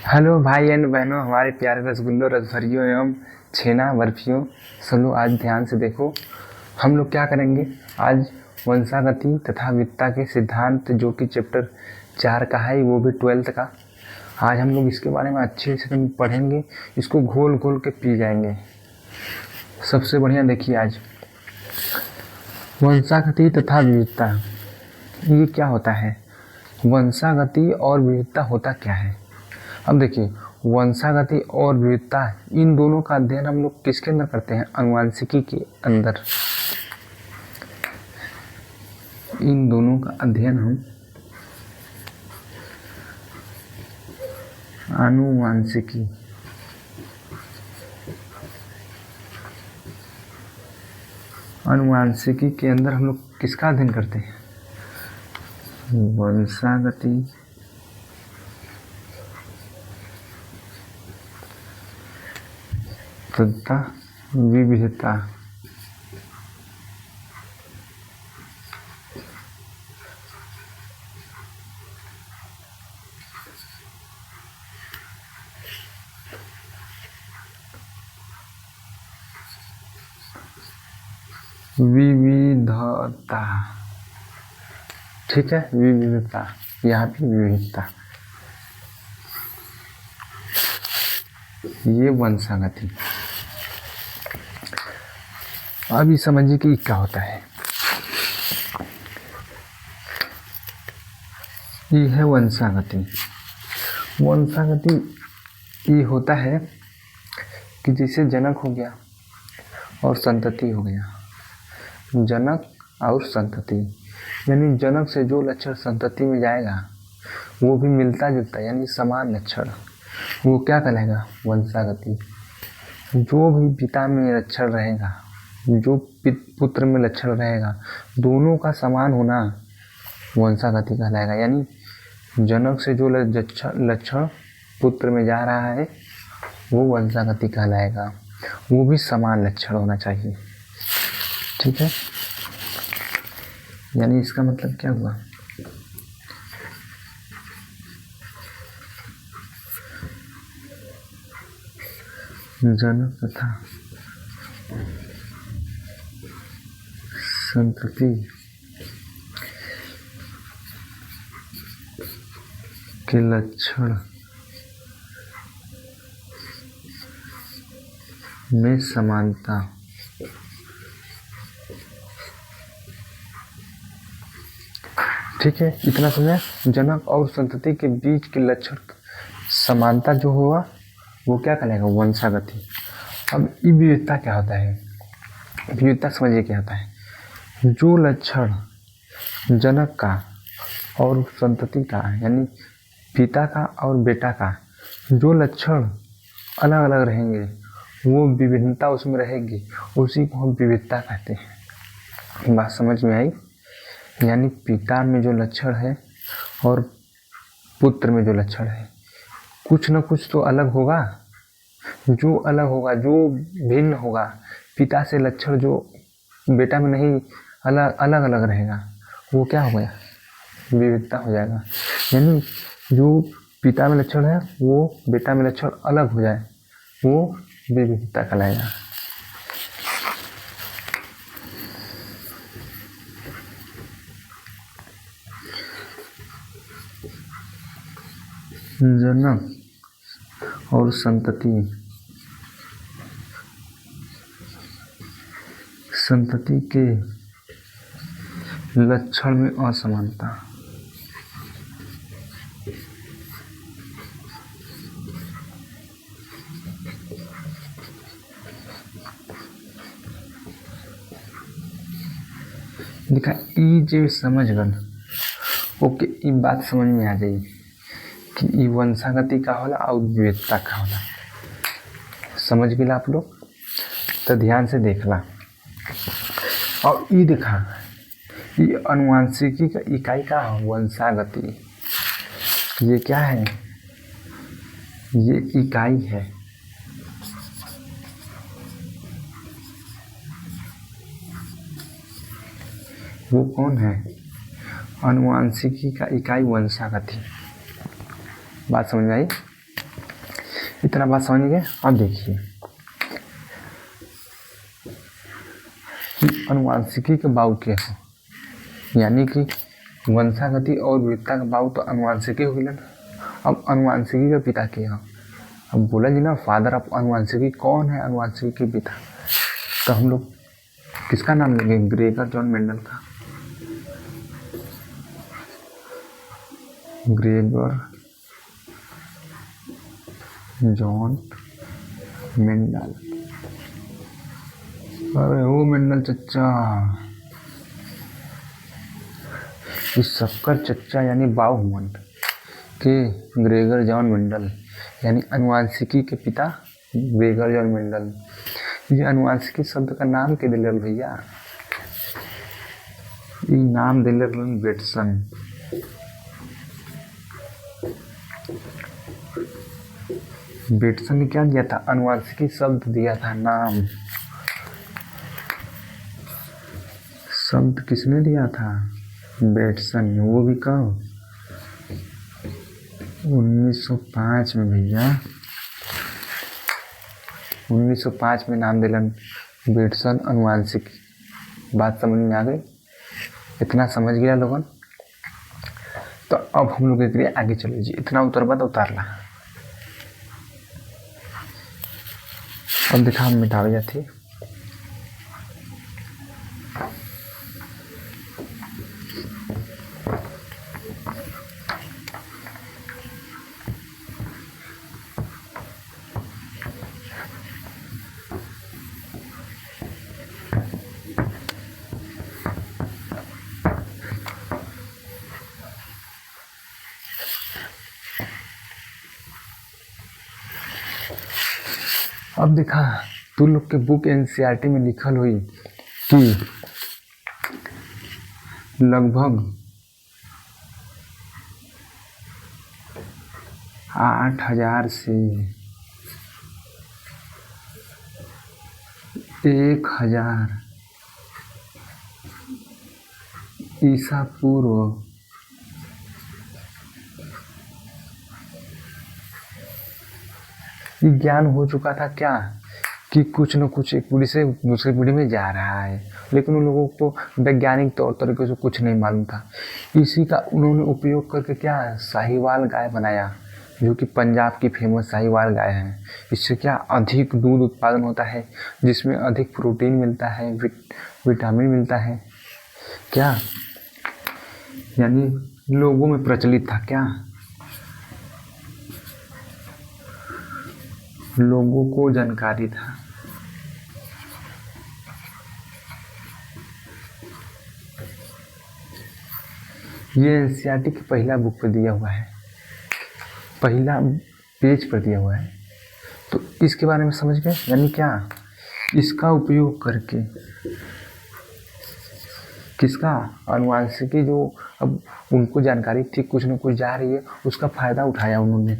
Hello भाई and बहनों, हमारे प्यारे रसगुल्लों, रसभरियों एवं छेना बर्फियों। सुनो, आज ध्यान से देखो। हम लोग क्या करेंगे आज? वंशागति तथा विविधता के सिद्धांत, जो कि चैप्टर 4 का है, वो भी 12th का। आज हम लोग इसके बारे में अच्छे से पढ़ेंगे, इसको घोल घोल के पी जाएंगे। सबसे बढ़िया देखिए आज वंशागति तथा विविधता, ये क्या होता है? वंशागति और विविधता होता क्या है? अब देखिए, वंशागति और विविधता, इन दोनों का अध्ययन हम लोग किसके अंदर करते हैं? आनुवांशिकी के अंदर। इन दोनों का अध्ययन हम आनुवांशिकी के अंदर हम लोग किसका अध्ययन करते हैं? वंशागति तथा विविधता। विविधता, ठीक है, विविधता, यहाँ भी विविधता, ये वंशागति। अभी समझिए कि क्या होता है। ये है वंशागति। वंशागति ये होता है कि जैसे जनक हो गया और संतति हो गया। जनक और संतति, यानी जनक से जो लक्षण संतति में जाएगा वो भी मिलता जुलता, यानी समान लक्षण, वो क्या कहलाएगा? वंशागति। जो भी पिता में लक्षण रहेगा, जो पुत्र में लक्षण रहेगा, दोनों का समान होना वंशागति कहलाएगा। यानी जनक से जो लक्षण पुत्र में जा रहा है वो वंशागति कहलाएगा। वो भी समान लक्षण होना चाहिए, ठीक है। यानी इसका मतलब क्या हुआ? जनक तथा संतति के लक्षण में समानता, ठीक है। इतना समझा? जनक और संतति के बीच के लक्षण समानता जो हुआ वो क्या कहलाएगा? वंशागति। अब विविधता क्या होता है? विविधता समझिए क्या होता है। जो लक्षण जनक का और संतति का, यानी पिता का और बेटा का, जो लक्षण अलग अलग रहेंगे, वो विभिन्नता उसमें रहेगी, उसी को हम विविधता कहते हैं। बात समझ में आई? यानी पिता में जो लक्षण है और पुत्र में जो लक्षण है, कुछ न कुछ तो अलग होगा। जो अलग होगा, जो भिन्न होगा, पिता से लक्षण जो बेटा में नहीं, अलग अलग रहेगा, वो क्या हो गया? विविधता हो जाएगा। यानी जो पिता में लक्षण है वो बेटा में लक्षण अलग हो जाए, वो विविधता कहलाएगा। जनक और संतति के लक्षण में असमानता, देखा? ई जे समझ गन, ओके, ई बात समझ में आ जाई कि ई वंशागति का होला और विविधता का होला। समझ गए आप लोग? तो ध्यान से देखला। और ई देखा, ये आनुवांशिकी का इकाई का वंशागति, ये क्या है? ये इकाई है। वो कौन है? आनुवांशिकी का इकाई वंशागति। बात समझ में आई? इतना बात समझ गए। अब देखिए अनुवांशिकी के बाबू क्या है, यानी कि वंशागति और विविधता का बाबू तो अनुवांशिकी हो गया ना। अब अनुवांशिकी का पिता क्या है, अब बोला जी ना फादर ऑफ अनुवांशिकी कौन है, अनुवांशिकी के पिता। तो हम लोग किसका नाम लेंगे, ग्रेगर जॉन मेंडल का। ग्रेगर जॉन मेंडल, अरे वो मेंडल चच्चा, इस सबका चच्चा यानी बाहुमन के ग्रेगर जॉन मेंडल, यानी अनुवांशिकी के पिता ग्रेगर जॉन मेंडल। ये अनुवांशिकी शब्द का नाम के दिलर भैया, ये नाम दिलर बेटसन। बेटसन ने क्या दिया था, अनुवांशिकी शब्द दिया था नाम। शब्द किसने दिया था, बेटसन ने, वो भी कब 1905 में भैया, 1905 में नाम दिलन बेटसन अनुवांशिकी। बात समझ में आ गई, इतना समझ गया लोगन। तो अब हम लोग एक आगे चले जी, इतना उतरबा तो उतार ला। अब देखा हम मिटावे जाती, अब देखा तू लोग के बुक एनसीईआरटी में लिखल हुई कि लगभग 8,000 से 1,000 ईसा पूर्व ये ज्ञान हो चुका था क्या, कि कुछ न कुछ एक पीढ़ी से दूसरी पीढ़ी में जा रहा है, लेकिन उन लोगों को वैज्ञानिक तौर तरीके से कुछ नहीं मालूम था। इसी का उन्होंने उपयोग करके क्या साहिवाल गाय बनाया, जो कि पंजाब की फेमस साहिवाल गाय है। इससे क्या अधिक दूध उत्पादन होता है, जिसमें अधिक प्रोटीन मिलता है, विटामिन मिलता है, क्या यानी लोगों में प्रचलित था, क्या लोगों को जानकारी था। ये एनसीईआरटी की पहला बुक पर दिया हुआ है, पहला पेज पर दिया हुआ है। तो इसके बारे में समझ गए, यानी क्या इसका उपयोग करके किसका, अनुवांशिकी जो अब उनको जानकारी थी कुछ न कुछ जा रही है, उसका फायदा उठाया उन्होंने।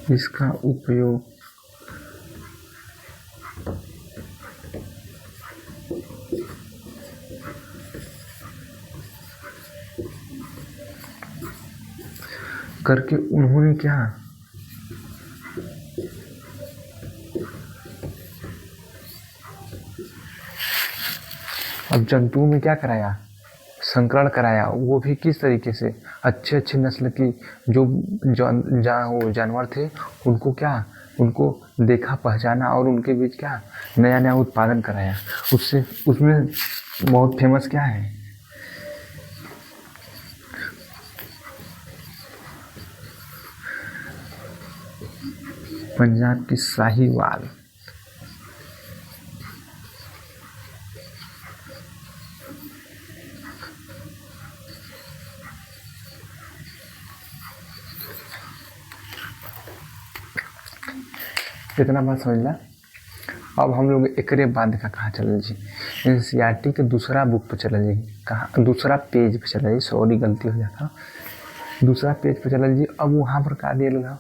इसका उपयोग करके उन्होंने क्या अब जंतुओं में क्या कराया, संकरण कराया, वो भी किस तरीके से, अच्छे अच्छे नस्ल की जो जानवर थे उनको क्या, उनको देखा पहचाना और उनके बीच क्या नया नया उत्पादन कराया। उससे उसमें बहुत फेमस क्या है, पंजाब की साहिवाल। इतना बात समझ ला। अब हम लोग एकरे बाद का कहाँ चल जी, एनसीईआरटी के दूसरा बुक पे चल जी, कहाँ दूसरा पेज पे चल जी, सॉरी गलती हो जाता, दूसरा पेज पे चल जी। अब वहाँ पर का दिया गया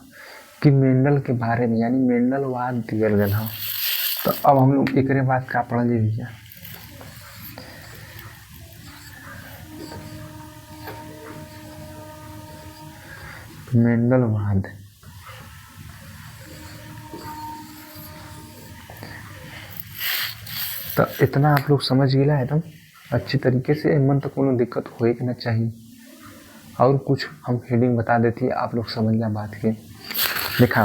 कि मेंडल के बारे में, यानी मेंडलवाद दिया गया। तो अब हम लोग एकरे बाद का पढ़ जी भैया, मेंडलवाद। तो इतना आप लोग समझ गिला एकदम अच्छी तरीके से, मन तो कोनो दिक्कत होए के ना चाहिए। और कुछ हम हेडिंग बता देती है, आप लोग समझ लें बात के। देखा,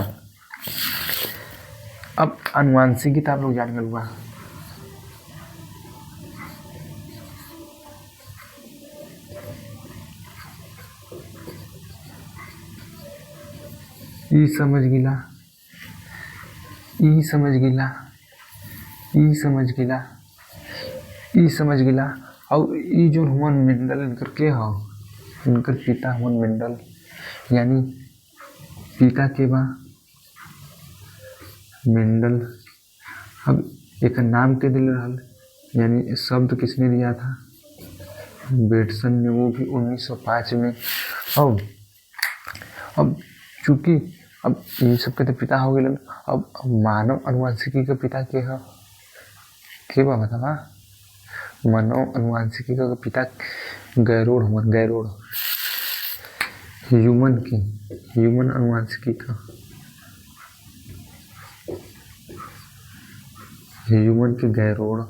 अब अनुवांशिकी आप लोग जान गए। ई समझ गिला, ई समझ गिला, ई समझ गिला, ई समझ गिला। और ई जो हुमन मेंडल इनकर के हो, इनकर पिता हुमन मेंडल, यानी पिता के बा मेंडल। अब एक नाम के दिल रहल, यानी शब्द किसने दिया था? बेटसन ने, वो भी 1905 में। अब चूंकि अब ये सब के तो पिता हो गए, अब मानव अनुवांशिकी का पिता के है? के बा बतावा? मानव अनुवांशिकी का पिता गैरोड हुमन, गैरोड। ह्यूमन की, ह्यूमन अनुवांशिकी का, ह्यूमन के गैरोड।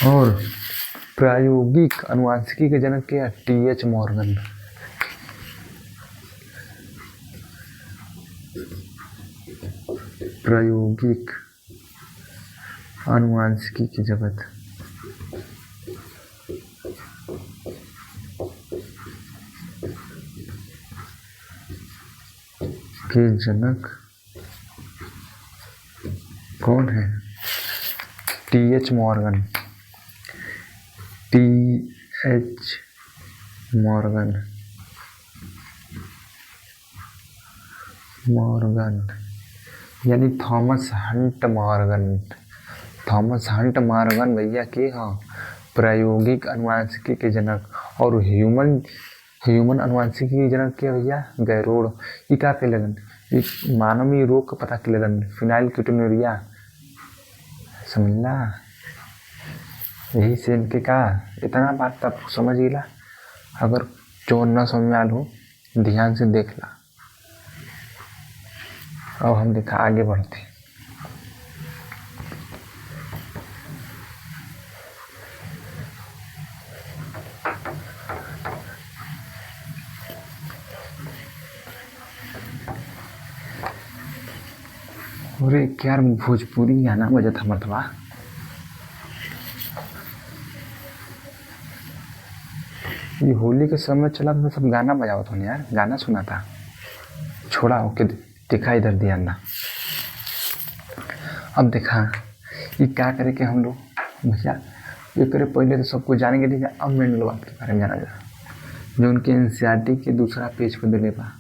और प्रायोगिक अनुवांशिकी के जनक के टी.एच. मॉर्गन। प्रायोगिक अनुवांशिकी की जगत के जनक कौन है? T H. Morgan, T H. Morgan, Morgan यानी Thomas Hunt Morgan. Thomas Hunt Morgan भैया के हाँ प्रायोगिक अनुवांशिकी के जनक। और ह्यूमन अनुवांशिकी के जनक के भैया गैरोड। ये का पे लगन, मानवीय रोग का पता के लगन, फिनाइल कीटोन्यूरिया, समझला? यही से इनके का इतना बात तब समझ गिला। अगर जो न समझ में आल हो, ध्यान से देख ला। अब हम देखा आगे बढ़ते। अरे यार भोजपुरी गाना बजत हमर तबा। ये होली के समय चला तो सब गाना बजावत हो यार, गाना सुना था। छोड़ा ओके, देखा इधर ध्यान ना। अब देखा ये क्या करे के हम लोग भैया, ये करे पहले तो सबको जानेंगे ठीक है। अब मेंडलवाद के बारे में जाना जा, जो उनके एनसीईआरटी के दूसरा पेज पर दिले बा।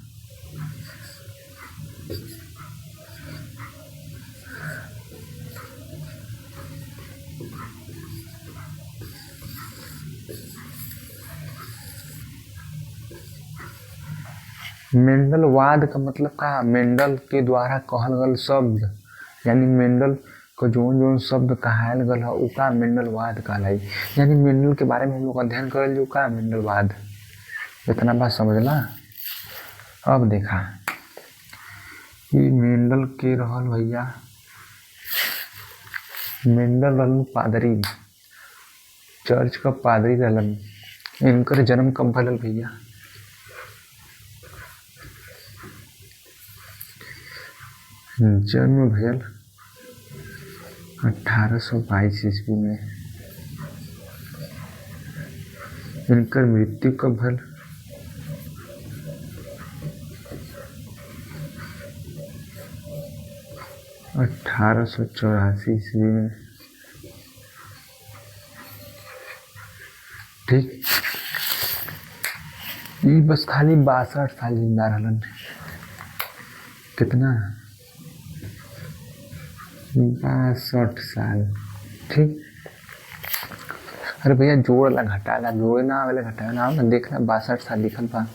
मेंडलवाद का मतलब का? मेंडल के द्वारा कहल गल शब्द, यानी मेंडल को जोन जोन शब्द कहायल गल है उ का मेंडलवाद कहलाई। यानी मेंडल के बारे में हम लोग अध्ययन करल जो का मेंडलवाद। इतना बात समझला? अब देखा ये मेंडल के रहल भैया, मेंडल रहल पादरी, चर्च का पादरी रहलन। इनकर जन्म कब भलल भैया? जन्म भयल 1822 ईस्वी में। इनकर मृत्यु कब भल? 1884 ईस्वी में। ठीक, ये बस खाली 62 साल जिंदा रहलन। कितना? 62 साल। ठीक, अरे भैया जोड़ ला घटा ला, जोड़े ना आवेला घटा ना ना, देखना 62 साल लिखल बा।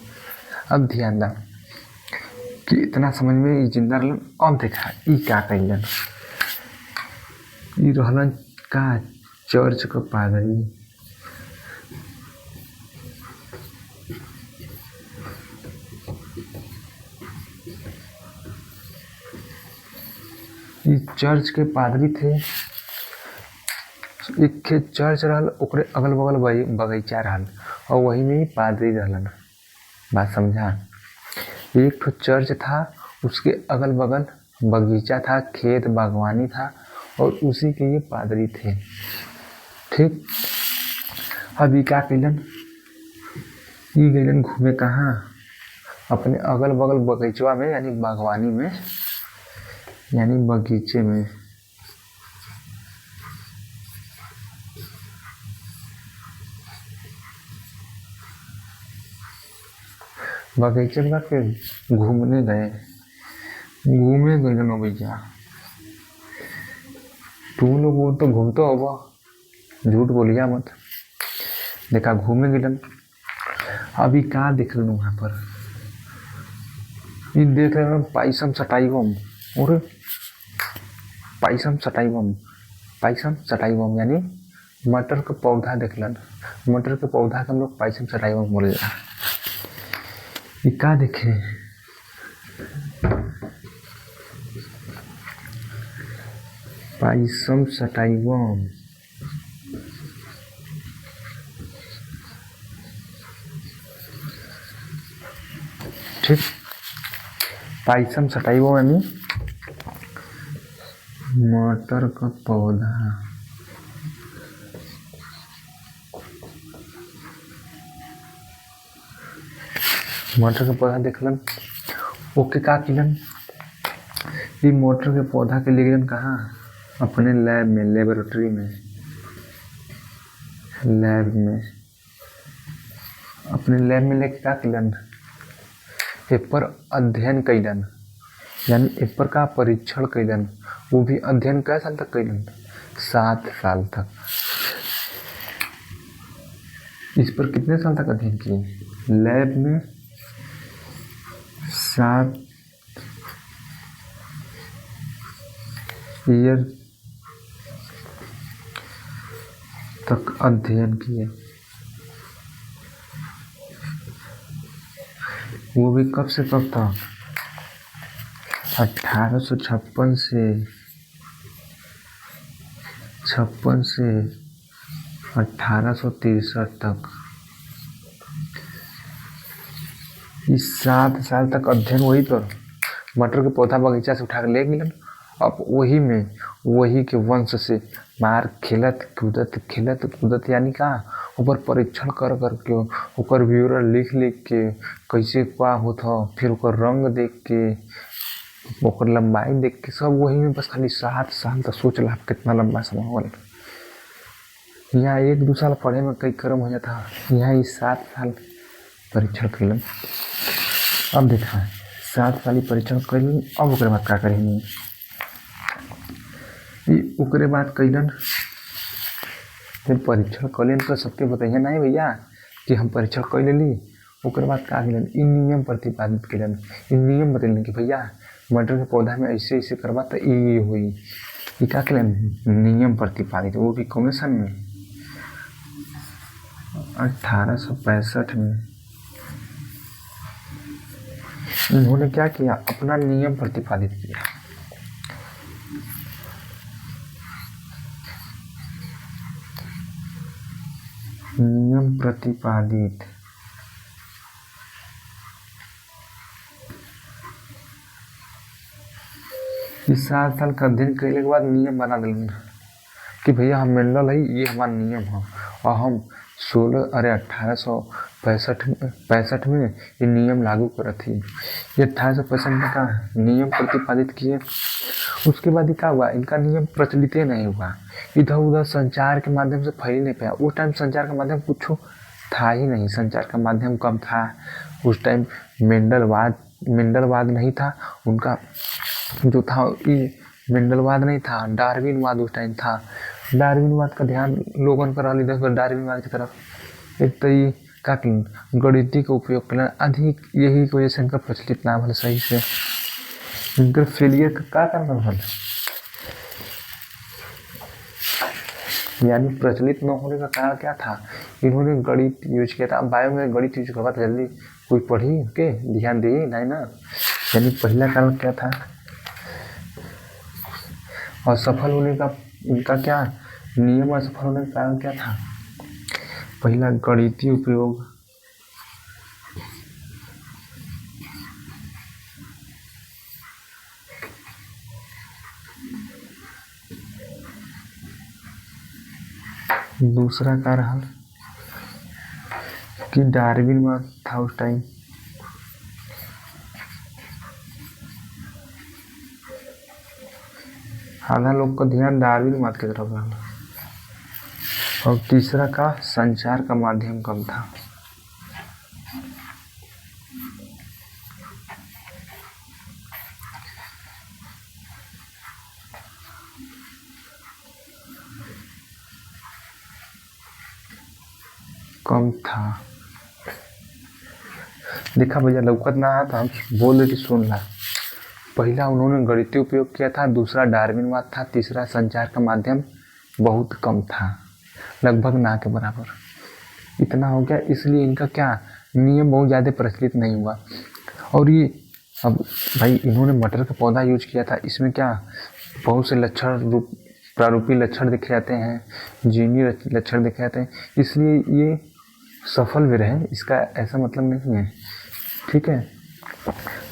अब ध्यान दा कि इतना समझ में जिंदा रहलन। अब देखा ई क्या कइलन, ई रहलन का चर्च का पादरी। ये चर्च के पादरी थे, एक खे चर्च रहल, ओकरे अगल बगल बगीचा रहल और वही में ही पादरी रहलन। बात समझा? एक तो चर्च था, उसके अगल बगल बगीचा था, खेत बागवानी था और उसी के ये पादरी थे। ठीक, अभी क्या कैलन, ये गैलन घूमे कहाँ, अपने अगल बगल बगीचवा में यानी बागवानी में यानी बगीचे में। बगीचे में के घूमने गए, घूमे गए भैया। तुम लोग वो तो घूमते हो, झूठ बोलिया मत। देखा घूमे गिलन, अभी कहाँ देख लो वहां पर, ये देख रहे हो पाइसम सटाइवम और पाइसम सटाइवम, पाइसम सटाइवम यानी मटर का पौधा देखलन। मटर के पौधा के हम लोग पाइसम सटाइवम बोले। ये का देखे, पाइसम सटाइवम, ठीक, पाइसम सटाइवम यानी मटर का पौधा। मटर का पौधा देखलन, ओके का किलन, ये मटर के पौधा के लिए कहाँ, अपने लैब में, लेबोरेटरी में, लैब में, अपने लैब में लेके का किलन, एपर अध्ययन कैलन, यानी एपर का परीक्षण कैलन। वो भी अध्ययन कै साल तक कैलन, 7 साल तक। इस पर कितने साल तक अध्ययन किए, लैब में 7 ईयर तक अध्ययन किए। वो भी कब से कब तक, 1856 से 1863 तक। इस 7 साल तक अध्ययन वही तो मटर के पौधा बगीचा से उठा के ले गए। अब वही में वही के वंश से मार खेलत कूदत यानी का ऊपर परीक्षण कर के ऊपर ब्यूरो लिख के कैसे क्या होता, फिर ऊपर रंग देख के ऊपर लंबाई देख के सब वही में, बस खाली 7 साल तक। सोच ला कितना लंबा समय होगा। यहाँ 1-2 साल पढ़े में कई कर्म हो जाता, यहाँ ये 7 साल परीक्षण कैलन। अब देखा 7 साल परीक्षण कैलन, अब ओकरे बाद का करेंगे, ओकरे बाद कैलन जब परीक्षण कैलन तो सबके बताइए नहीं भैया कि हम परीक्षण कर लेली। ओकरे बाद का कैलन, इन नियम प्रतिपादित कैलन, इन नियम बतैलन कि भैया मटर के पौधा में ऐसे ऐसे करवा तो ये हुई। ये का कैलन, नियम प्रतिपादित, वो भी कौन सन में, 1865 में। इन्होंने क्या किया, अपना नियम प्रतिपादित किया। नियम प्रतिपादित, इस 7 साल का अध्ययन करने के बाद नियम बना देंगे कि भैया हम मेंडल है, ये हमारा नियम है और हम 1865 में ये नियम लागू कर थी। ये 1865 में का नियम प्रतिपादित किए। उसके बाद क्या हुआ, इनका नियम प्रचलित नहीं हुआ, इधर उधर संचार के माध्यम से फैल नहीं पाया। उस टाइम संचार का माध्यम कुछ था ही नहीं, संचार का माध्यम कम था उस टाइम। मेंडलवाद नहीं था उनका, जो था ये मेंडलवाद नहीं था, डार्विनवाद उस टाइम था। डार्विनवाद का ध्यान लोगन पर रहा, इधर डार्विनवाद की तरफ। एक तो ये का गणिती का उपयोग करना अधिक, यही की वजह से इनका प्रचलित नाम है सही से। इनका फेलियर का क्या कारण है, यानी प्रचलित न होने का कारण क्या था, इन्होंने गणित यूज किया था। बायो में गणित यूज करवा तो जल्दी कोई पढ़ी के ध्यान दे नहीं ना। यानी पहला कारण क्या था, असफल होने का उनका क्या नियम, असफल होने का कारण क्या था? पहला गणितीय उपयोग, दूसरा कारण कि डार्विन था उस टाइम, आधा लोग का ध्यान डार्विन मत की तरफ रहा। और तीसरा का संचार का माध्यम कम था। कम था। देखा भैया लौकत ना आया तो हम बोल रहे सुन ला। पहला उन्होंने गणितीय उपयोग किया था, दूसरा डार्विनवाद था, तीसरा संचार का माध्यम बहुत कम था, लगभग ना के बराबर। इतना हो गया, इसलिए इनका क्या नियम बहुत ज़्यादा प्रचलित नहीं हुआ। और ये अब भाई इन्होंने मटर का पौधा यूज किया था, इसमें क्या बहुत से लक्षण रूप प्रारूपी लक्षण दिखे जाते हैं, जीनी लक्षण दिखे जाते हैं, इसलिए ये सफल भी रहे, इसका ऐसा मतलब नहीं है। ठीक है,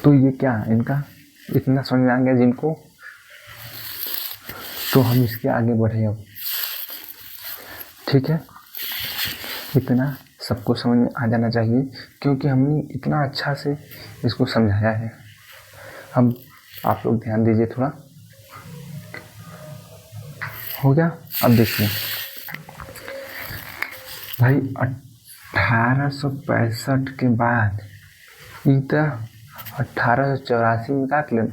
तो ये क्या इनका इतना समझ में आ गया जिनको, तो हम इसके आगे बढ़े अब। ठीक है, इतना सबको समझ में आ जाना चाहिए क्योंकि हमने इतना अच्छा से इसको समझाया है। अब आप लोग ध्यान दीजिए थोड़ा, हो गया। अब देखिए भाई 1865 के बाद इतना 1884 में का किलन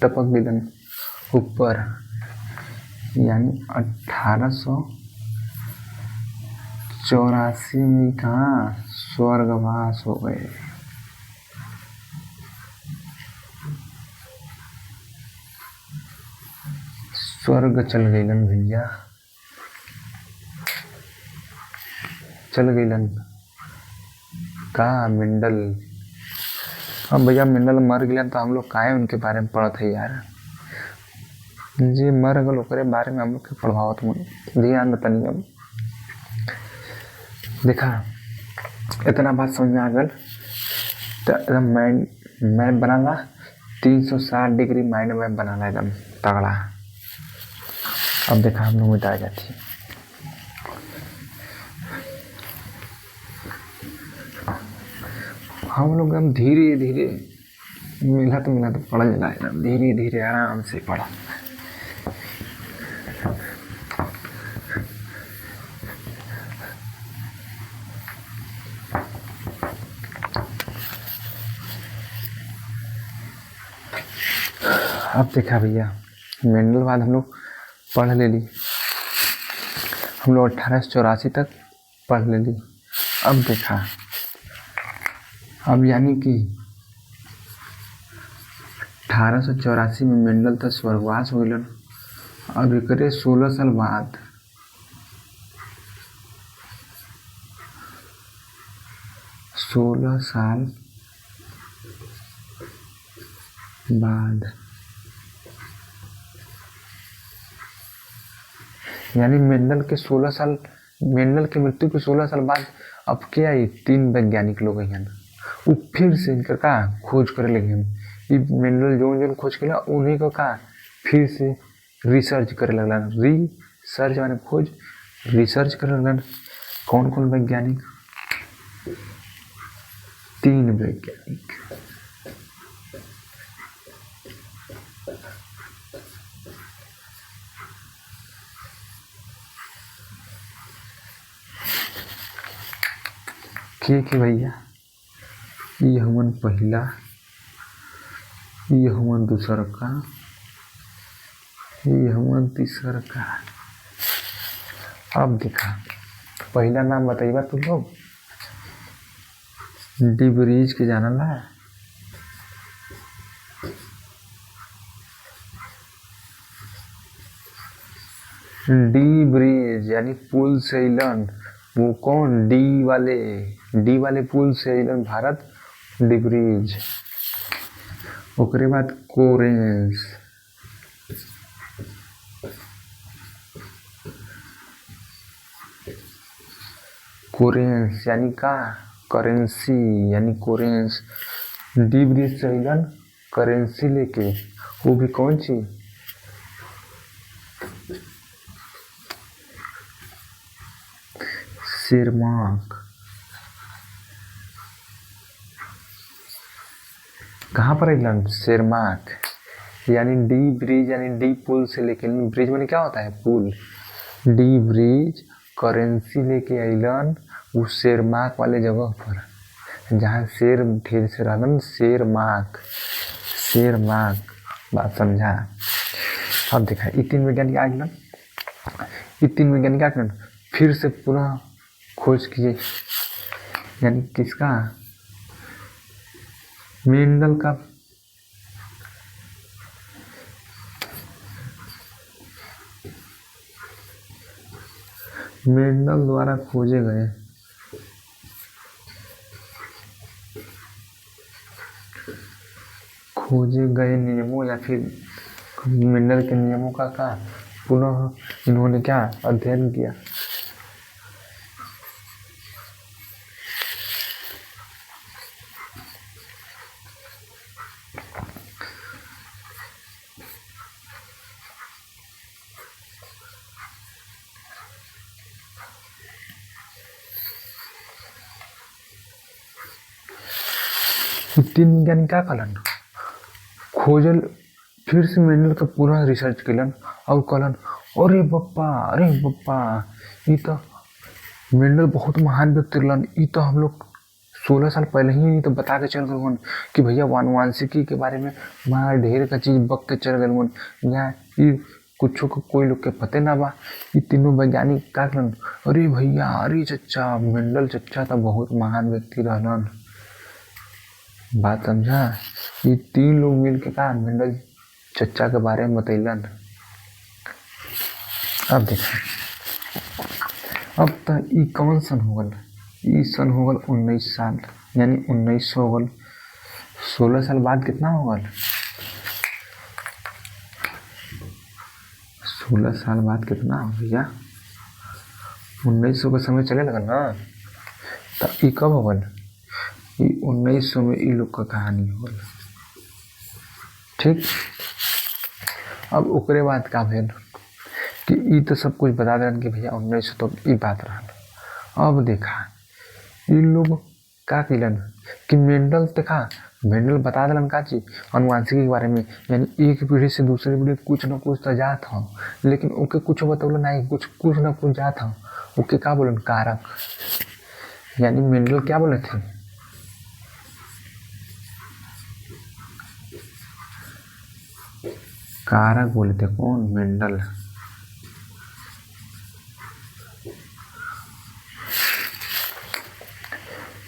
टपक दिलन ऊपर, यानी 1884 में कहाँ स्वर्गवास हो गए। स्वर्ग चल गईलन भैया, चल गईलन का मेंडल। अब भैया मेंडल मर गया तो हम लोग काहे उनके बारे में पढ़त है यार, जी मर गल ओकरे बारे में हम लोग के पढ़ावत ध्यान तनी। अब देखा इतना बात समझ में आ गल तो मैं बनाला 360 डिग्री माइंड में बनाला एकदम तगड़ा। अब देखा हम लोग मिटा जाती, हम लोग हम धीरे धीरे मिला तो पढ़ जाला एकदम धीरे धीरे आराम से पढ़ा। अब देखा भैया मेंडलवाद हम लोग पढ़ ले ली, हम लोग 1884 तक पढ़ ले ली। अब देखा अब यानी कि 1884 में मेंडल तक स्वर्गवास हो गए। अब एकरे 16 साल बाद 16 साल बाद यानी मेंडल के 16 साल, मेंडल की मृत्यु के 16 साल बाद अब क्या ये 3 वैज्ञानिक लोग हैं वो फिर से इनका का खोज करे लगे हैं। ये मेंडल जो खोज किया उन्हीं को का फिर से रिसर्च करे लगला, रिसर्च माने खोज, रिसर्च करे लगला। कौन कौन वैज्ञानिक? 3 वैज्ञानिक। के भैया ये हमन पहला, ये हमन दूसरा का, ये हमन तीसरा का। अब देखा पहला नाम बताइबा तुम लोग, डी ब्रीज के जानल है। डी ब्रिज यानी पुल सेलन, वो कौन डी वाले पुल सेलन भारत डी ब्रिज। ओकरे बाद कोरेंस, कोरेंस यानी का करेंसी यानी कोरेंस। डी ब्रिज से अइलन करेंसी लेके, वो भी कौन सी, शेरमार्क। कहाँ पर अइलन, शेरमार्क। यानी डी ब्रिज यानी डी पुल से लेके, ब्रिज में क्या होता है, पुल। डी ब्रिज करेंसी लेके अइलन उस शेरमार्क वाले जगह पर जहाँ शेर ढेर से रहलन, शेरमार्क, शेरमार्क। बात समझा। अब देखा ये तीन वैज्ञानिक आ गए, ये तीन वैज्ञानिक आ गए फिर से पुनः खोज किए, यानी किसका, मेंडल का। मेंडल द्वारा खोजे गए नियमों या फिर मेंडल के नियमों का पुनः इन्होंने क्या अध्ययन किया। तीन वैज्ञानिक क्या कलन, खोजल फिर से मेंडल का पूरा रिसर्च कलन और कहलन अरे बप्पा ये तो मेंडल बहुत महान व्यक्ति रहलन, ये तो हम लोग 16 साल पहले ही तो बता के चल गए कि भैया आनुवांशिकी के बारे में वहाँ ढेर का चीज बक के चल गए यहाँ ये कुछ को कोई लोग के पते ना बा। ये तीनों वैज्ञानिक का कहलन अरे भैया अरे चच्चा मेंडल चच्चा तो बहुत महान व्यक्ति रहलन। बात समझा। ये तीन लोग मिल के कहा मेंडल चच्चा के बारे में बतैलन। अब देखा, अब तो ई कौन सन हो गल, ई सन हो गल 19 साल, यानी 1900 हो गल। 16 साल बाद कितना हो गल, 16 साल बाद कितना हो भैया, 1900 का समय चले लगल ना, तो ई कब हो गल, 1900 में ई लोग का कहानी हो गल। ठीक। अब ओकरे बाद का भेल कि ई तो सब कुछ बता देन कि भैया 1900 तो ई बात रहा। अब देखा ई लोग का किलन कि मेंडल देखा, मेंडल बता दिलन का चीज अनुवांशिकी के बारे में, यानी एक पीढ़ी से दूसरी पीढ़ी कुछ न कुछ तो जात हो, लेकिन ओके कुछ बतौलन नहीं, कुछ न कुछ जात हो। ओके का बोलन, कारक। यानी मेंडल क्या बोले थे, कारक बोले थे। कौन, मेंडल।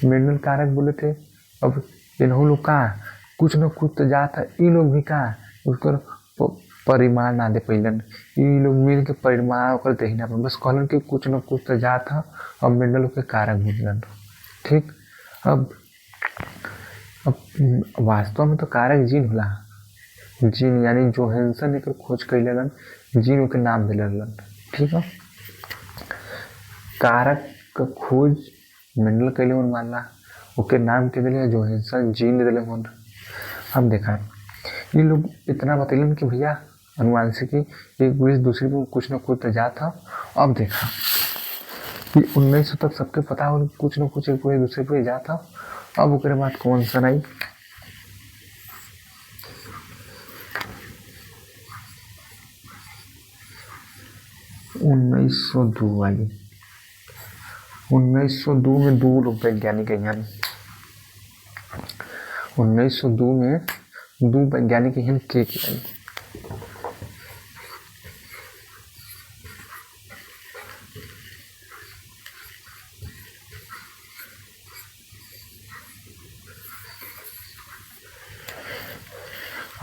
मेंडल कारक बोले थे। अब इन्हों लोग का कुछ न कुछ तो जाता, ये लोग भी का उसकर परिमाण ना दे पैलन, ये लोग मिल के परिमाण ओकर दे ना, बस कहलन कि कुछ न कुछ तो जाता। अब मेंडल के कारक बोलन। ठीक। अब वास्तव में तो कारक जीन होला, जीन यानी जोहानसन एक खोज कैलन, जीन के नाम दिलन। ठीक है। कारक का खोज मेंडल कैले मन मानला, ओके नाम के दिले जोहानसन, जीन दिले मन। अब देखा ये लोग इतना बतैलन कि भैया अनुवांशिकी एक पीढ़ी दूसरी पे कुछ न कुछ तो जाता। अब देखा कि 1900 तक सबके पता हो कुछ न कुछ एक पीढ़ी दूसरी पे जाता। अब ओकरे बाद कौन सा आई, 1902 आई। 1902 में दो लोग वैज्ञानिक हैं, 1902 में दो वैज्ञानिक हैं के आई।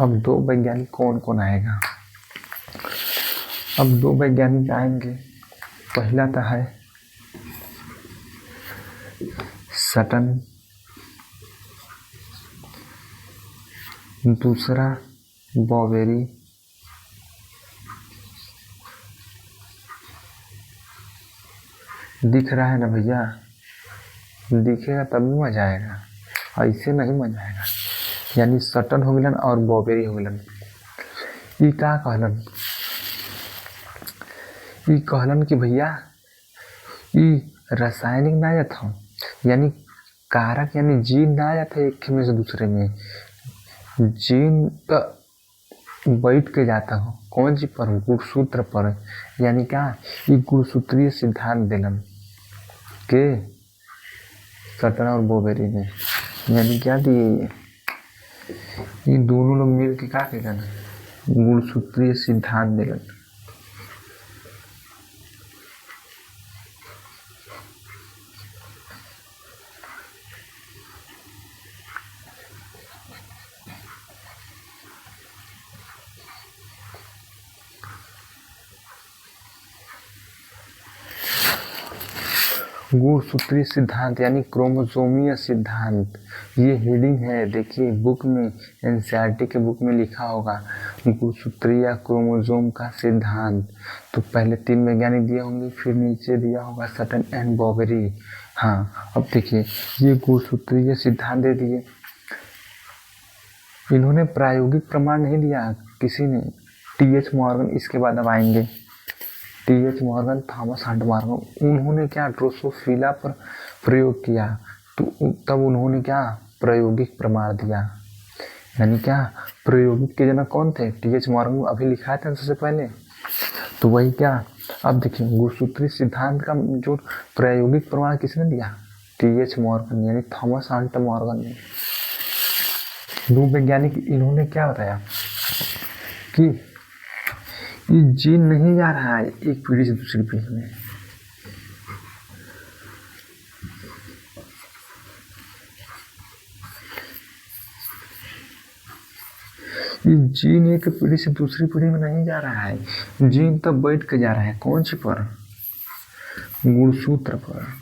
अब दो वैज्ञानिक कौन कौन आएगा, अब दो वैज्ञानिक आएंगे। पहला तो है सटन, दूसरा बॉवेरी, दिख रहा है ना भैया, दिखेगा तभी मजा आएगा, ऐसे नहीं मजा आएगा। यानी सटन हो गलन और बॉबेरी हो गलन। ई का कहलन, ई कहलन कि भैया ई रासायनिक ना जात हो, यानी कारक यानी जीन ना जाते एक में से दूसरे में, जीन तो बैठ के जाता हो कौन सी पर, गुणसूत्र पर। यानी क्या, ये गुणसूत्रीय सिद्धांत दिलन के सटन और बोबेरी ने। यानी क्या दिए ये दोनों लोग मिल के क्या कहलन, गुणसूत्रीय सिद्धांत दिलन। गुणसूत्रीय सिद्धांत यानी क्रोमोसोमीय सिद्धांत, ये हेडिंग है देखिए बुक में, एनसीईआरटी के बुक में लिखा होगा गुणसूत्रीय क्रोमोसोम का सिद्धांत। तो पहले 3 वैज्ञानिक दिए होंगे, फिर नीचे दिया होगा सटन एंड बॉबेरी। हाँ अब देखिए ये गुणसूत्रीय सिद्धांत दे दिए, इन्होंने प्रायोगिक प्रमाण नहीं दिया किसी ने, टीएच मॉर्गन इसके बाद अब आएंगे, TH Morgan, Thomas Hunt Morgan, उन्होंने क्या ड्रोसोफिला पर प्रयोग किया, तो तब उन्होंने क्या प्रायोगिक प्रमाण दिया। यानी क्या प्रायोगिक के जनक कौन थे, टीएच मॉर्गन, अभी लिखा था सबसे पहले। तो वही क्या, अब देखिए गुणसूत्रीय सिद्धांत का जो प्रायोगिक प्रमाण किसने दिया, टीएच मॉर्गन यानी थॉमस हंट मॉर्गन ने। 2 वैज्ञानिक, इन्होंने क्या बताया कि ये जीन नहीं जा रहा है एक पीढ़ी से दूसरी पीढ़ी में, ये जीन एक पीढ़ी से दूसरी पीढ़ी में नहीं जा रहा है, जीन तब बैठ के जा रहा है कौन सी पर, गुणसूत्र पर।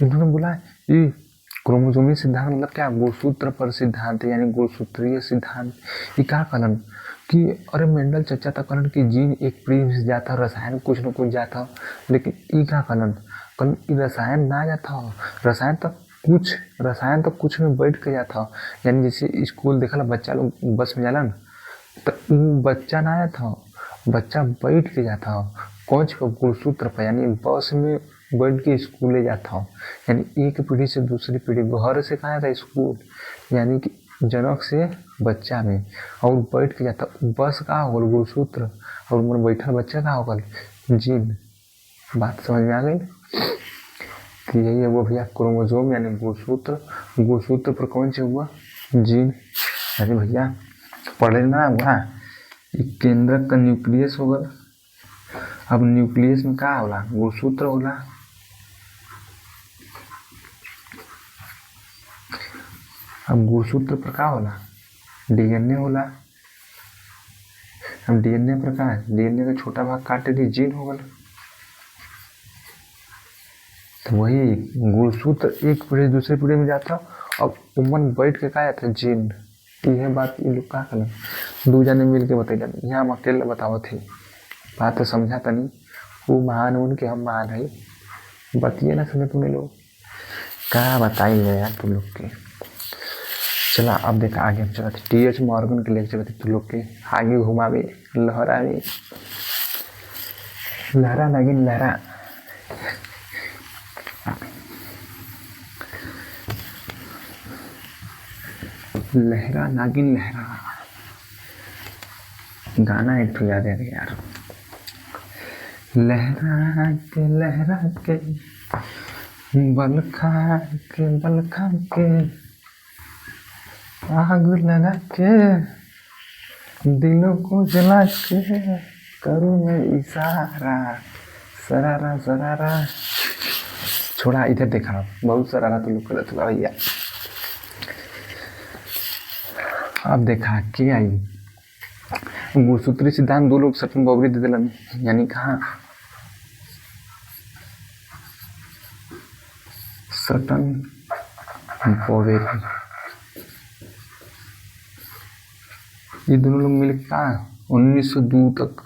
इन्होंने बोला ये क्रोमोसोमी सिद्धांत मतलब क्या, गुणसूत्र पर सिद्धांत यानी गुणसूत्रीय सिद्धांत। ये क्या कहलन कि अरे मेंडल चर्चा तक कहलन कि जीन एक पीढ़ी से जाता, रसायन कुछ न कुछ जाता, लेकिन ये क्या कहलन, कहलन रसायन ना जाता हो, रसायन तो कुछ में बैठ के जाता हो। यानी जैसे स्कूल देखा बच्चा लोग बस में जालन तो बच्चा ना जाता हो, बच्चा बैठ के जाता हो कौन सी गुणसूत्र पर, यानी बस में बैठ के स्कूल जाता हो। यानी एक पीढ़ी से दूसरी पीढ़ी, घर से कहाँ था स्कूल, यानी कि जनक से बच्चा में, और बैठ के जाता, बस कहाँ होगा गुणसूत्र, और मन बैठा बच्चा कहाँ होगा जीन। बात समझ में आ गई कि यही है वो भैया क्रोमोसोम यानी गुणसूत्र, गुणसूत्र पर कौन से हुआ जीन। अरे भैया पढ़े ना हुआ, केंद्रक का न्यूक्लियस होगा, अब न्यूक्लियस में क्या होला, गुणसूत्र होला। अब गुणसूत्र पर का होला, डीएनए होला। अब डीएनए पर का है, डीएनए का छोटा भाग काटे दी जीन होगा। तो वही गुणसूत्र एक पीढ़ी दूसरी पीढ़ी में जाता, अब उमन बैठ के का जाता जीन। यह बात ये लोग का करें, 2 जने मिल के बतैलन, यहाँ हम अकेले बताओ थे, बात तो समझा तनी, वो महान उनके हम महान है, बतिए ना समझे तुम्हें लोग, क्या बताई है यार तुम लोग के। चला अब देखा आगे हम चला, टीएच मॉर्गन के लेक्चर बता तुम लोग के, आगे घुमावे लहरावे, लहरा नागिन लहरा, लहरा नागिन लहरा, गाना एक तो याद है यार, लहरा के बल खा के आग लगा के दिलों को जला के करूँ मैं इशारा, सरारा सरारा। छोड़ा इधर देखा, बहुत सरारा तो लोग करत हुआ भैया। अब देखा क्या आई गुणसूत्री सिद्धांत, 2 लोग सटन बॉबरी दे दिलन, यानी कहा कॉटन बॉवेरी, ये दोनों लोग मिलकर कहा 1902 तक,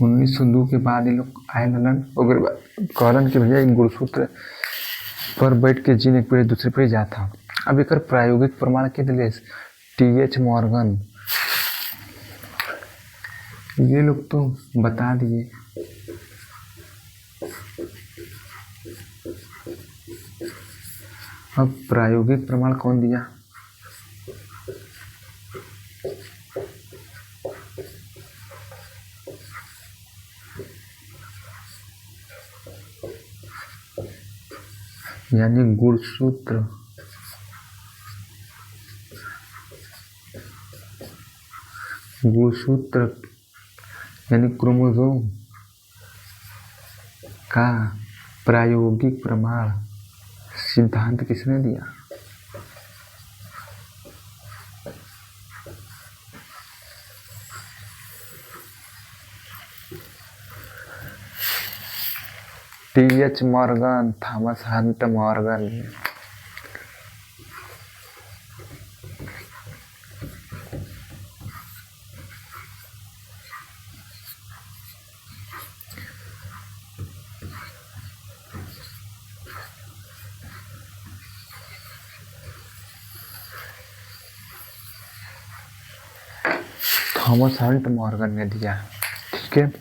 1902 के बाद ये लोग आए लंदन। और कहलन कि भैया गुणसूत्र पर बैठ के जीन एक पीढ़ी दूसरी पीढ़ी जा था। अब एक प्रायोगिक प्रमाण के लिए टी.एच. मॉर्गन, ये लोग तो बता दिए। अब प्रायोगिक प्रमाण कौन दिया? यानी गुणसूत्र यानी क्रोमोसोम का प्रायोगिक प्रमाण सिद्धांत किसने दिया? TH. Morgan, Thomas Hunt Morgan. Thomas Hunt Morgan ने दिया। ठीक है,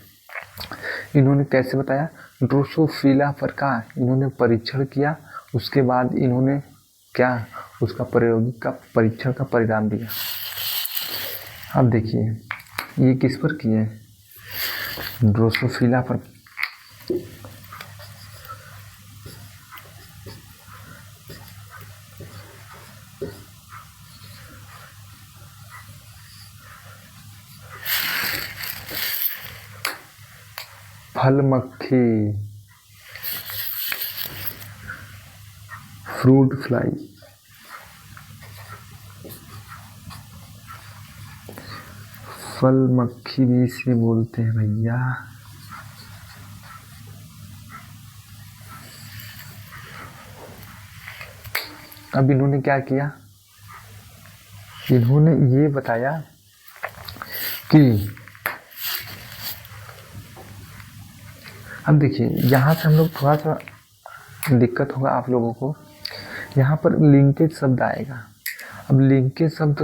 इन्होंने कैसे बताया? ड्रोसोफिला पर का इन्होंने परीक्षण किया, उसके बाद इन्होंने क्या उसका प्रायोगिक का परीक्षण का परिणाम दिया। अब देखिए ये किस पर किए? ड्रोसोफिला पर। फल मक्खी, फ्रूट फ्लाई, फल मक्खी भी इसे बोलते हैं भैया। अब इन्होंने क्या किया? इन्होंने ये बताया कि अब देखिए यहाँ से हम लोग थोड़ा सा दिक्कत होगा आप लोगों को, यहाँ पर लिंकेज शब्द आएगा। अब लिंकेज शब्द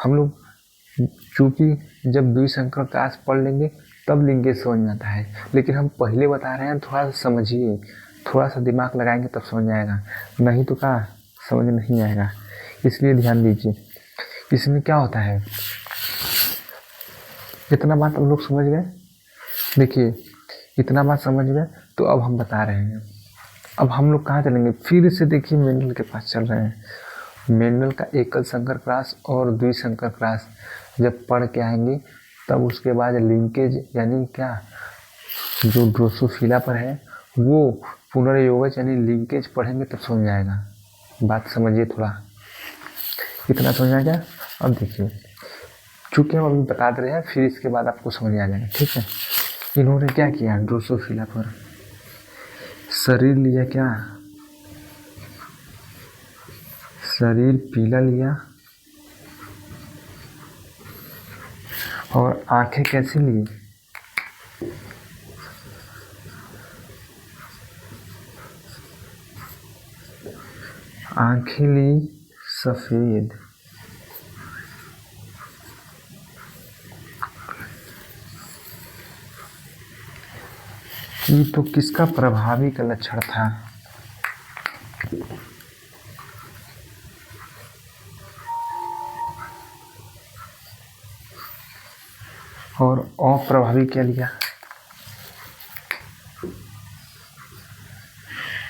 हम लोग चूंकि जब द्विसंकर क्लास पढ़ लेंगे तब लिंकेज समझ में आता है, लेकिन हम पहले बता रहे हैं, थोड़ा सा समझिए, थोड़ा सा दिमाग लगाएंगे तब समझ में आएगा, नहीं तो क्या समझ नहीं आएगा, इसलिए ध्यान दीजिए। इसमें क्या होता है, इतना बात हम लोग समझ गए। देखिए इतना बात समझ गए तो अब हम बता रहे हैं। अब हम लोग कहाँ चलेंगे? फिर से देखिए मेंडल के पास चल रहे हैं। मेंडल का एकल संकर क्रास और द्विसंकर क्रास जब पढ़ के आएंगे तब उसके बाद लिंकेज यानी क्या जो ड्रोसोफिला पर है वो पुनर्योगज यानी लिंकेज पढ़ेंगे तब समझ में आएगा। बात समझिए थोड़ा, इतना समझ आ गया। अब देखिए चूँकि हम अभी बता दे रहे हैं, फिर इसके बाद आपको समझ आ जाएगा। ठीक है, इन्होंने क्या किया? ड्रोसोफिला पर शरीर लिया, क्या शरीर पीला लिया, और आंखें कैसी ली? आंखें ली सफेद। ये तो किसका प्रभावी का लक्षण था? और अप्रभावी क्या लिया?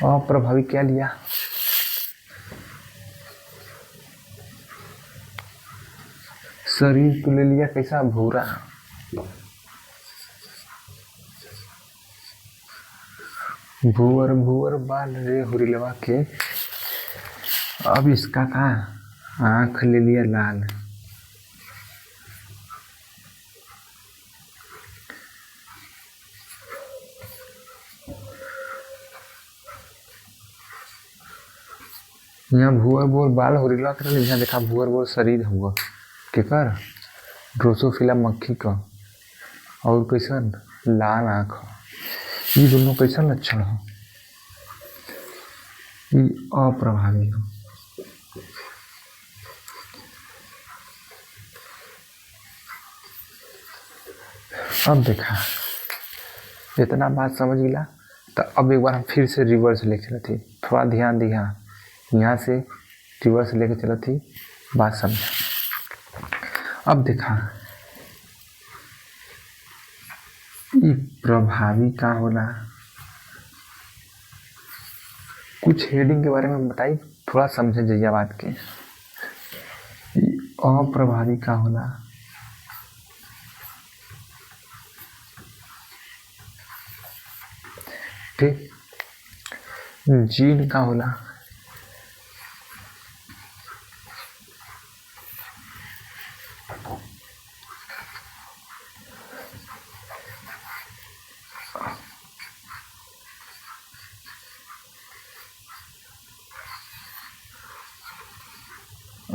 अप्रभावी क्या लिया? शरीर तो ले लिया कैसा? भूरा। भूअर भूअर बाल रे हुरिलवा के। अब इसका कहा आंख ले लिया लाल। यहाँ भूअर बोर बाल होरिला कर यहाँ देखा भूअर बोर शरीर हुआ केकर ड्रोसोफिला मक्खी का और कैसन लाल आँख ये दोनों कैसन लक्षण हो ये अप्रभावी हो। अब देखा इतना बात समझ गया तो अब एक बार हम फिर से रिवर्स लेके चले थी थोड़ा ध्यान दिया यहाँ से रिवर्स लेके चला थी बात समझा। अब देखा ये प्रभावी का होला कुछ हेडिंग के बारे में बताई थोड़ा समझे जैया बात के। अप्रभावी का होला ठीक जीन का होला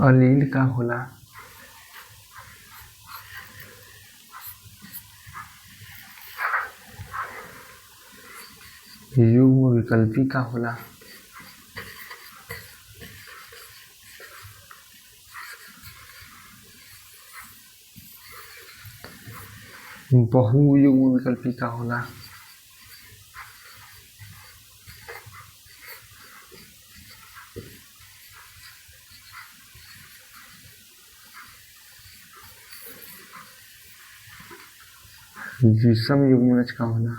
अलील का होला युग्म विकल्पी का होला बहुयुग्म विकल्पी का होला विषम युग्मनज का होला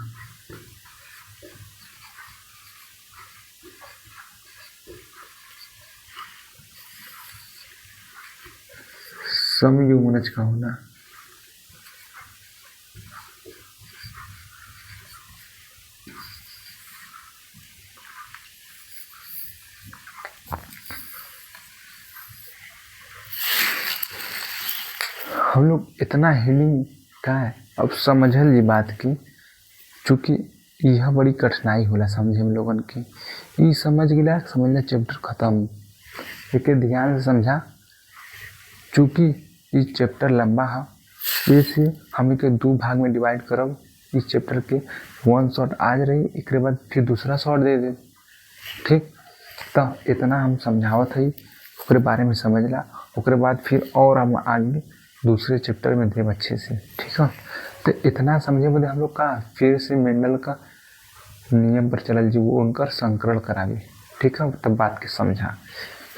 समयुग्मनज का होला हम लोग इतना हेडिंग का है अब समझल जी बात की चूँकि यह बड़ी कठिनाई होला समझे हम लोगन की ये समझ गया समझना चैप्टर खत्म एक ध्यान से समझा चूँकि ये चैप्टर लंबा है इसे हम के 2 भाग में डिवाइड करब इस चैप्टर के 1 शॉट आज रही एक बाद फिर दूसरा शॉट दे दे ठीक तो इतना हम समझावत है ओकरे बारे में समझला ओकरे बाद फिर और हम आगे दूसरे चैप्टर में देव अच्छे से ठीक है। तो इतना समझे बदे हम लोग का फिर से मेंडल का नियम पर चलल जी वो उनका संकरण करावे ठीक है तब बात के समझा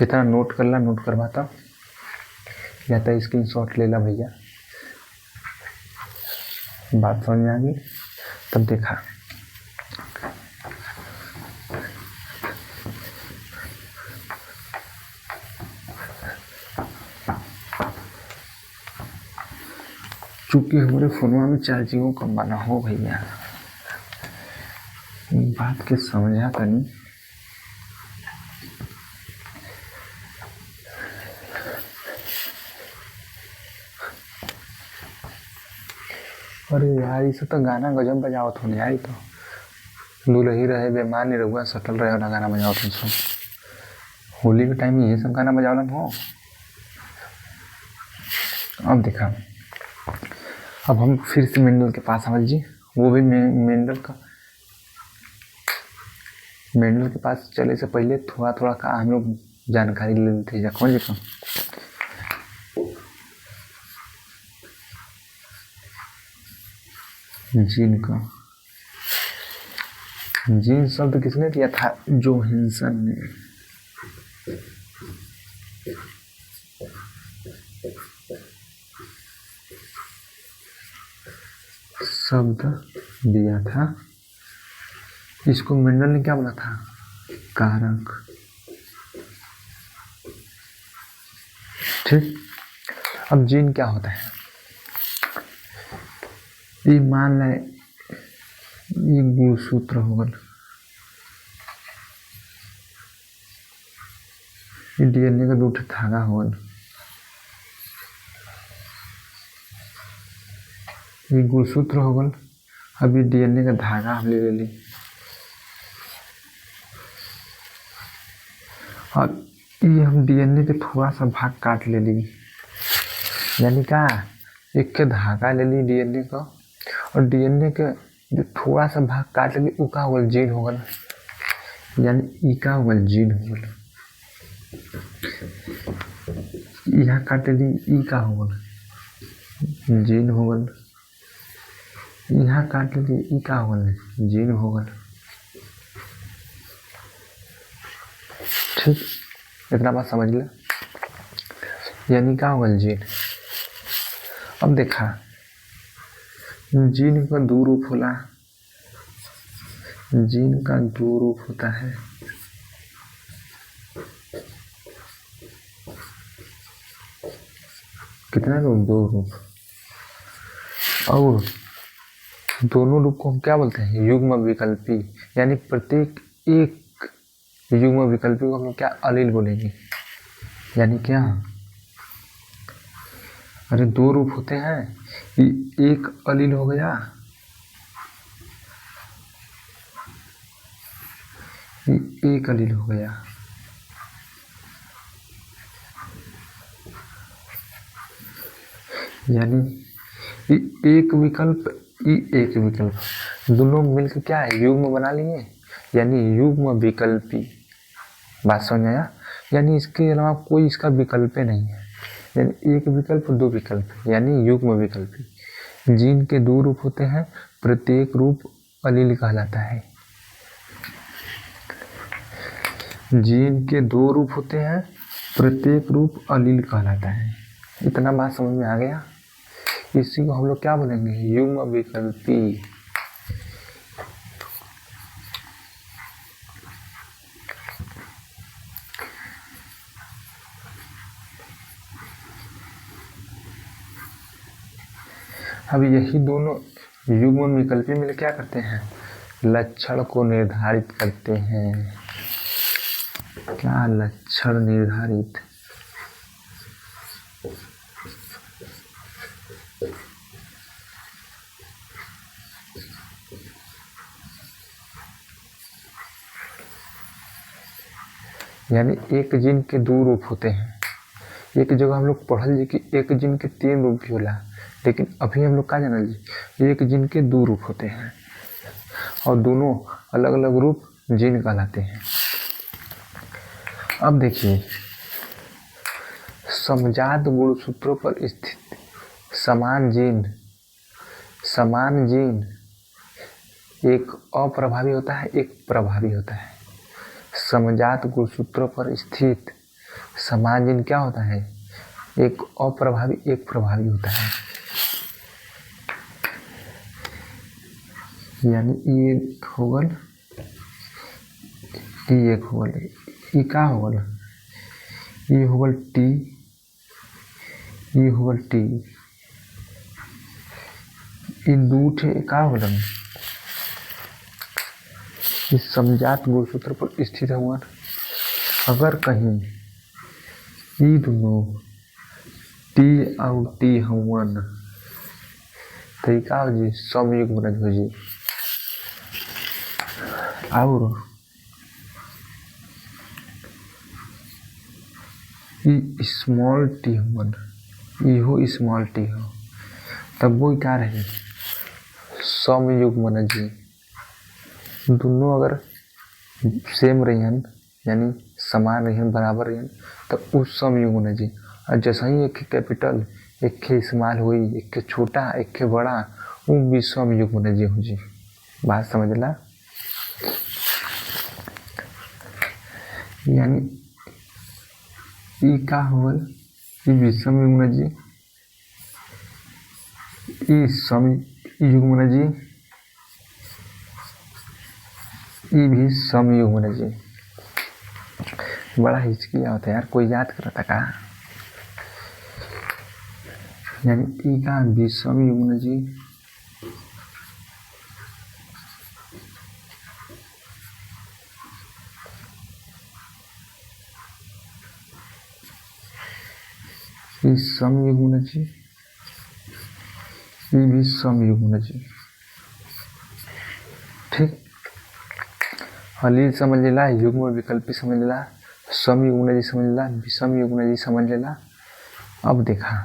इतना नोट कर ला नोट करवाता या तो स्क्रीन शॉट ले ला भैया बात समझ आ गई तब देखा चूँकि हमारे फोनवा में चार्जिंग कम बना हो भैया बात के समझा तनी अरे यार इसे तो गाना गजब बजावत होने यार तो दुलही रहे बेमान रहुआ सटल रहे वाला गाना बजावत हो होली के टाइम में ये सब गाना बजावलन हो। अब देखा अब हम फिर से मेंडल के पास समझ जी वो भी मेंडल के पास चले से पहले थोड़ा थोड़ा का हम लोग जानकारी ले लेते हैं कौन जी जीन का जीन शब्द किसने दिया था जोहानसन ने शब्द दिया था इसको मेंडल ने क्या बोला था कारक ठीक। अब जीन क्या होता है ये मान ले ये गुणसूत्र होगा ये डीएनए का 2 धागा होगा ये गुणसूत्र होगा अब ये डीएनए का धागा हम ले ली और ये हम डीएनए के थोड़ा सा भाग काट ले ली, यानी का एक के धागा ले ली डीएनए का, और डीएनए के जो थोड़ा सा भाग काट ले उ का होगल जीन होगल, यानी ई का होगल जीन होगल। यहाँ काट ली ई का होगल जीन होगल, यहाँ काट ली ई का होगल जीन होगल। ठीक, इतना बात समझ ले, यानी का होगल जीन। अब देखा जीन का दो रूप होला, जीन का दो रूप होता है। कितना रूप? दो रूप। और दोनों रूप को हम क्या बोलते हैं? युग्म विकल्पी, यानी प्रत्येक एक युग्म विकल्पी को हम क्या अलील बोलेंगे, यानी क्या? अरे दो रूप होते हैं, एक अलील हो गया, एक अलील हो गया, यानी एक विकल्प एक विकल्प, दोनों मिलकर क्या है? युग्म बना लिए, यानी युग्म विकल्पी। बात समझ आया? यानी इसके अलावा कोई इसका विकल्प नहीं है, यानी एक विकल्प दो विकल्प, यानी युग्म विकल्पी। जीन के दो रूप होते हैं, प्रत्येक रूप अलील कहलाता है। जीन के दो रूप होते हैं, प्रत्येक रूप अलील कहलाता है। इतना बात समझ में आ गया? इसी को हम लोग क्या बोलेंगे? युग्म विकल्पी। अब यही दोनों युग्म विकल्पी मिल क्या करते हैं? लक्षण को निर्धारित करते हैं। क्या लक्षण निर्धारित? यानी एक जीन के दो रूप होते हैं। एक जगह हम लोग पढ़ल जी कि एक जीन के तीन रूप भी होला, लेकिन अभी हम लोग क्या जानल जी? एक जीन के दो रूप होते हैं और दोनों अलग अलग रूप जीन कहलाते हैं। अब देखिए, समजात गुणसूत्रों पर स्थित समान जीन एक अप्रभावी होता है, एक प्रभावी होता है। समजात गुणसूत्रों पर स्थित समान जीन क्या होता है? एक अप्रभावी एक प्रभावी होता है। यानी ई एक होगल, ई एक होगल, ई का होगल? ई होगल टी, ई होगल टी, ई दू ठे का होगल? इस समजात गुणसूत्र पर स्थित हुआ। अगर कहीं ई दोनों टी और टी हुवन तो का हो जी? समयुग्म हो जी। और ई स्मॉल टी हुवन, इहो स्मॉल टी हो, तब वो क्या रहे? समयुग्म जी। दोनों अगर सेम रही, यानी समान रही, बराबर रही, तब उस समयुग्म जी। और जैसा ही एक कैपिटल एक के स्मॉल हुई, एक के छोटा एक के बड़ा, वो भी समयुग्म जी हो जी। बात समझ ला? यानी ई का होगल? ई भी समयुग्म जी, ई समयुग्म जी, ई भी समयुग्म जी। बड़ा हिचकिया होता है यार, कोई याद करता का? यानी ई का भी समयुग्म जी, ई समयुग्म जी, ई भी समयुग्म जी। ठीक, अलील समझ लेला, युग्म विकल्पी समझ लेला, समयुग्मजी समझ लेला, विषमयुग्मजी समझ लेला। अब देखा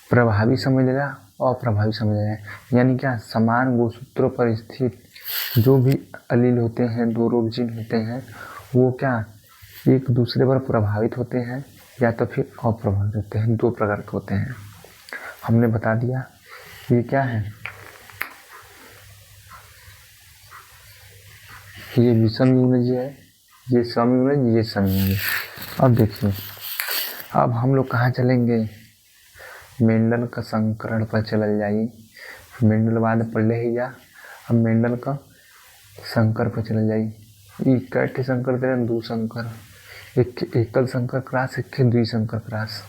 प्रभावी समझ लेला, अप्रभावी समझ लेला। यानी क्या, समान गोसूत्रों पर स्थित जो भी अलील होते हैं, दो रोग जीन होते हैं, वो क्या एक दूसरे पर प्रभावित होते हैं या तो फिर अप्रभावित होते हैं। दो प्रकार के होते हैं, हमने बता दिया। ये क्या है, ये विषमयुग्मजी है, ये समयुग्मजी, ये समयुग्मजी। अब देखिए, अब हम लोग कहाँ चलेंगे, मेंडल का संकरण पर चल जाइए। मेंडलवाद पढ़ ले ही जा, अब मेंडल का संकर पर चल जाइए। इकट्ठे संकर दे, दो संकर, एक एकल संकर क्रास, एक द्विसंकर क्रास।